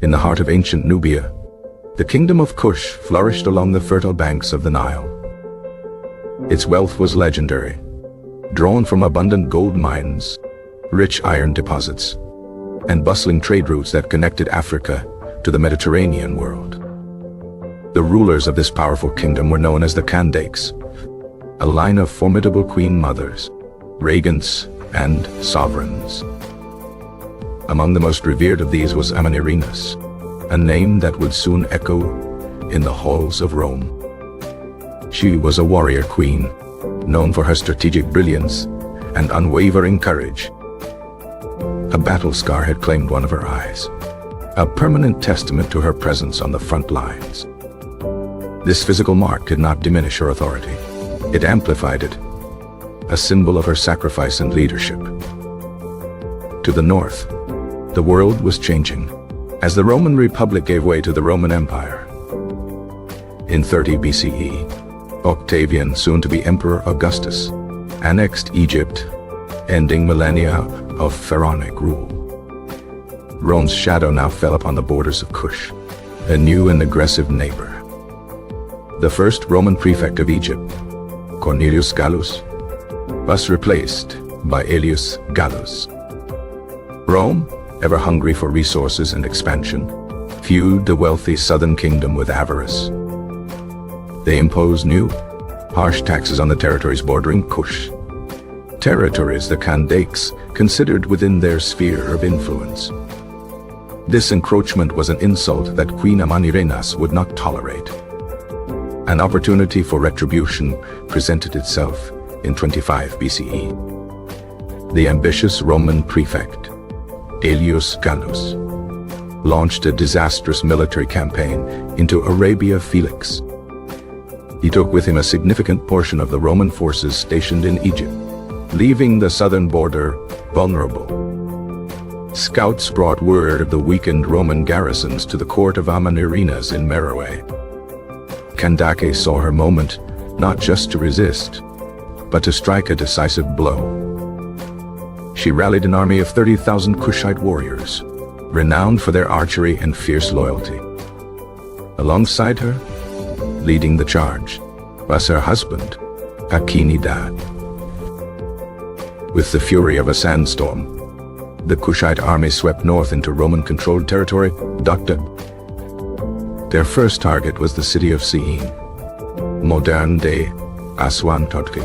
In the heart of ancient Nubia, the kingdom of Kush flourished along the fertile banks of the Nile. Its wealth was legendary, drawn from abundant gold mines, rich iron deposits, and bustling trade routes that connected Africa to the Mediterranean world. The rulers of this powerful kingdom were known as the Kandakes, a line of formidable queen mothers, regents, and sovereigns. Among the most revered of these was Amanirenas, a name that would soon echo in the halls of Rome. She was a warrior queen, known for her strategic brilliance and unwavering courage. A battle scar had claimed one of her eyes, a permanent testament to her presence on the front lines. This physical mark did not diminish her authority. It amplified it, a symbol of her sacrifice and leadership. To the north, the world was changing, as the Roman Republic gave way to the Roman Empire. In 30 BCE, Octavian, soon to be Emperor Augustus, annexed Egypt, ending millennia of pharaonic rule. Rome's shadow now fell upon the borders of Kush, a new and aggressive neighbor. The first Roman prefect of Egypt, Cornelius Gallus, was replaced by Aelius Gallus. Rome, ever hungry for resources and expansion, fueled the wealthy southern kingdom with avarice. They imposed new, harsh taxes on the territories bordering Kush, territories the Kandakes considered within their sphere of influence. This encroachment was an insult that Queen Amanirenas would not tolerate. An opportunity for retribution presented itself in 25 BCE. The ambitious Roman prefect, Aelius Gallus, launched a disastrous military campaign into Arabia Felix. He took with him a significant portion of the Roman forces stationed in Egypt, leaving the southern border vulnerable. Scouts brought word of the weakened Roman garrisons to the court of Amanirenas in Meroe. Kandake saw her moment not just to resist, but to strike a decisive blow. She rallied an army of 30,000 Kushite warriors, renowned for their archery and fierce loyalty. Alongside her, leading the charge, was her husband, Akinidad. With the fury of a sandstorm, the Kushite army swept north into Roman-controlled territory, Dakta. Their first target was the city of Syene, modern-day Aswan, Turkey.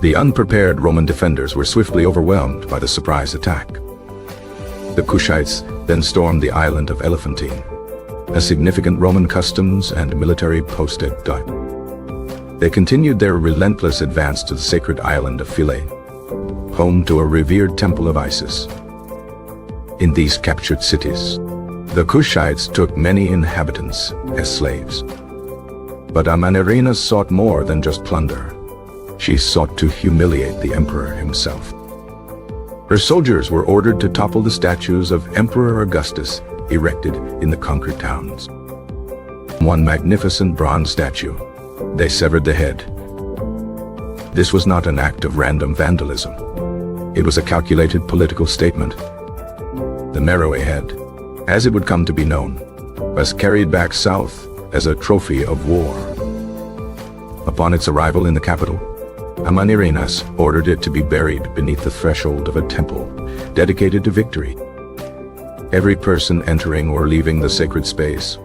The unprepared Roman defenders were swiftly overwhelmed by the surprise attack. The Kushites then stormed the island of Elephantine, a significant Roman customs and military post at Dut. They continued their relentless advance to the sacred island of Philae, home to a revered temple of Isis. In these captured cities, the Kushites took many inhabitants as slaves. But Amanirenas sought more than just plunder. She sought to humiliate the emperor himself. Her soldiers were ordered to topple the statues of Emperor Augustus erected in the conquered towns. One magnificent bronze statue, they severed the head. This was not an act of random vandalism. It was a calculated political statement. The Meroe head, as it would come to be known, was carried back south as a trophy of war. Upon its arrival in the capital, Amanirenas ordered it to be buried beneath the threshold of a temple dedicated to victory. Every person entering or leaving the sacred space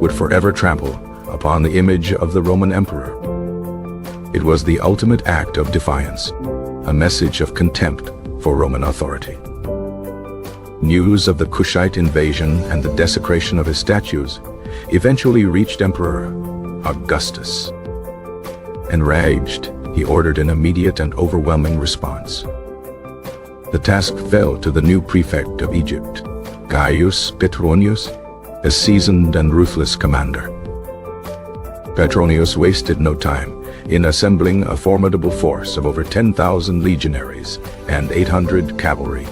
would forever trample upon the image of the Roman emperor. It was the ultimate act of defiance, a message of contempt for Roman authority. News of the Kushite invasion and the desecration of his statues eventually reached Emperor Augustus. Enraged, he ordered an immediate and overwhelming response. The task fell to the new prefect of Egypt, Gaius Petronius, a seasoned and ruthless commander. Petronius wasted no time in assembling a formidable force of over 10,000 legionaries and 800 cavalry.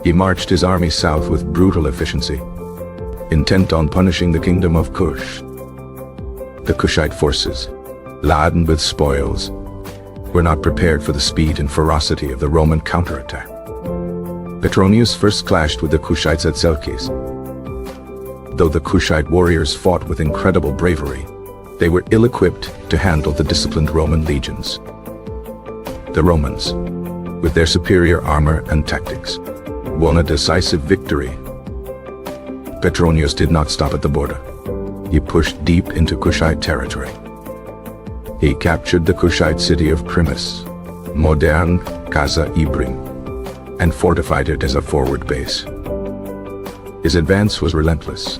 He marched his army south with brutal efficiency, intent on punishing the kingdom of Kush. The Kushite forces, laden with spoils, were not prepared for the speed and ferocity of the Roman counterattack. Petronius first clashed with the Kushites at Selkis. Though the Kushite warriors fought with incredible bravery, they were ill-equipped to handle the disciplined Roman legions. The Romans, with their superior armor and tactics, won a decisive victory. Petronius did not stop at the border. He pushed deep into Kushite territory. He captured the Kushite city of Krimis, modern Kaza Ibrim, and fortified it as a forward base. His advance was relentless,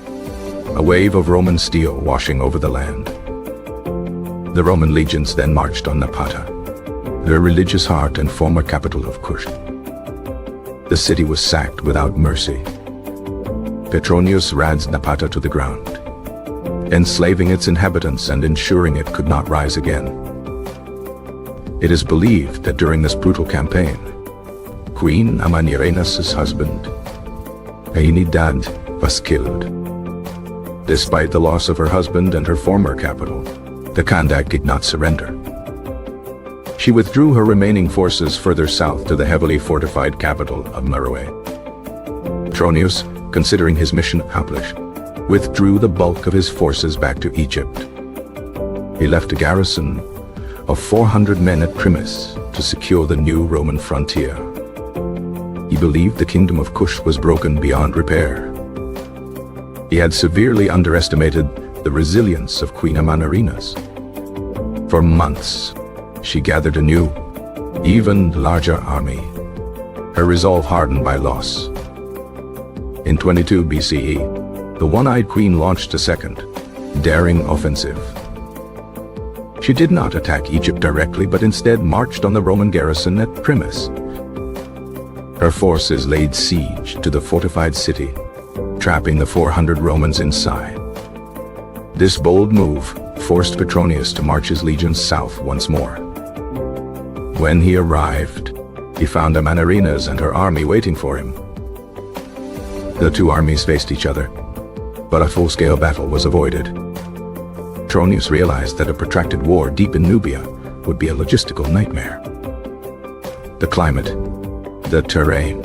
a wave of Roman steel washing over the land. The Roman legions then marched on Napata, the religious heart and former capital of Kush. The city was sacked without mercy. Petronius razed Napata to the ground, enslaving its inhabitants and ensuring it could not rise again. It is believed that during this brutal campaign, Queen Amanirenas' husband, Ainidad, was killed. Despite the loss of her husband and her former capital, the Kandake did not surrender. She withdrew her remaining forces further south to the heavily fortified capital of Meroe. Petronius, considering his mission accomplished, withdrew the bulk of his forces back to Egypt. He left a garrison of 400 men at Krimis to secure the new Roman frontier. He believed the kingdom of Kush was broken beyond repair. He had severely underestimated the resilience of Queen Amanirenas. For months, she gathered a new, even larger army, her resolve hardened by loss. In 22 BCE, the one-eyed queen launched a second, daring offensive. She did not attack Egypt directly, but instead marched on the Roman garrison at Krimis. Her forces laid siege to the fortified city, trapping the 400 Romans inside. This bold move forced Petronius to march his legions south once more. When he arrived, he found Amanirenas and her army waiting for him. The two armies faced each other, but a full-scale battle was avoided. Petronius realized that a protracted war deep in Nubia would be a logistical nightmare. The climate, the terrain,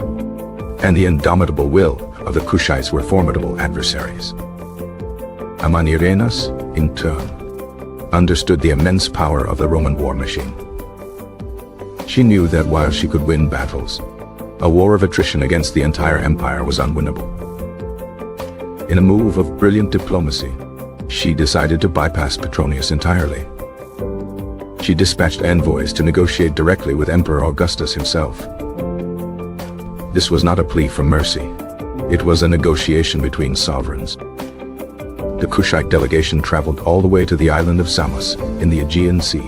and the indomitable will of the Kushites were formidable adversaries. Amanirenas, in turn, understood the immense power of the Roman war machine. She knew that while she could win battles, a war of attrition against the entire empire was unwinnable. In a move of brilliant diplomacy, she decided to bypass Petronius entirely. She dispatched envoys to negotiate directly with Emperor Augustus himself. This was not a plea for mercy. It was a negotiation between sovereigns. The Kushite delegation traveled all the way to the island of Samos in the Aegean Sea,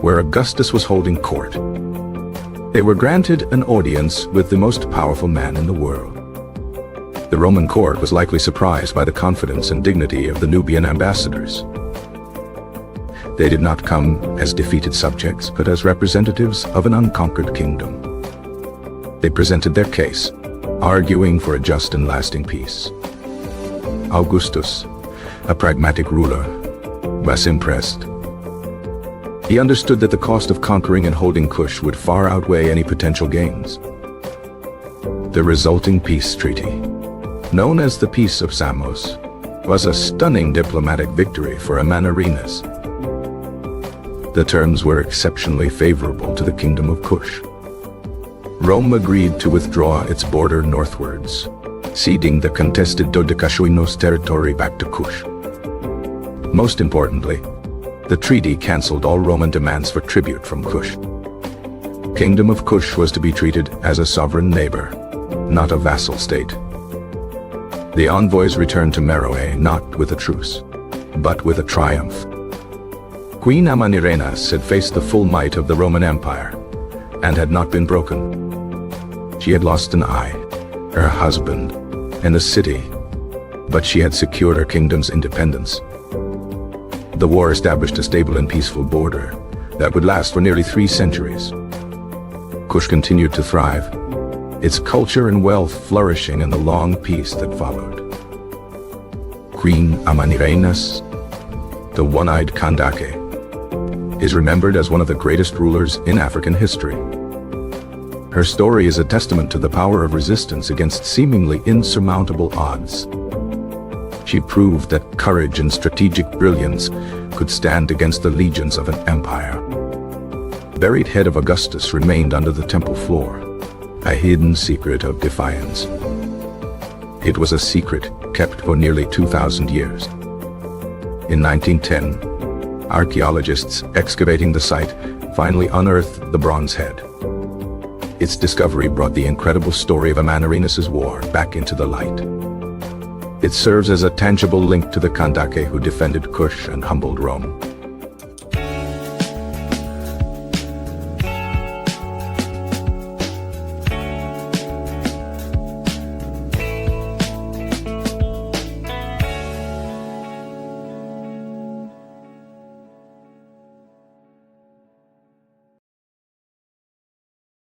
where Augustus was holding court. They were granted an audience with the most powerful man in the world. The Roman court was likely surprised by the confidence and dignity of the Nubian ambassadors. They did not come as defeated subjects, but as representatives of an unconquered kingdom. They presented their case, arguing for a just and lasting peace. Augustus, a pragmatic ruler, was impressed. He understood that the cost of conquering and holding Kush would far outweigh any potential gains. The resulting peace treaty, known as the Peace of Samos, was a stunning diplomatic victory for Amanirenas. The terms were exceptionally favorable to the kingdom of Kush. Rome agreed to withdraw its border northwards, ceding the contested Dodecashuinos territory back to Kush. Most importantly, the treaty cancelled all Roman demands for tribute from Kush. Kingdom of Kush was to be treated as a sovereign neighbor, not a vassal state. The envoys returned to Meroe not with a truce, but with a triumph. Queen Amanirenas had faced the full might of the Roman Empire and had not been broken. She had lost an eye, her husband, and a city, but she had secured her kingdom's independence. The war established a stable and peaceful border that would last for nearly 3 centuries. Kush continued to thrive, its culture and wealth flourishing in the long peace that followed. Queen Amanirenas, the one-eyed Kandake, is remembered as one of the greatest rulers in African history. Her story is a testament to the power of resistance against seemingly insurmountable odds. She proved that courage and strategic brilliance could stand against the legions of an empire. Buried head of Augustus remained under the temple floor, a hidden secret of defiance. It was a secret kept for nearly 2,000 years. In 1910, archaeologists excavating the site finally unearthed the bronze head. Its discovery brought the incredible story of Amanirenas' war back into the light. It serves as a tangible link to the Kandake who defended Kush and humbled Rome.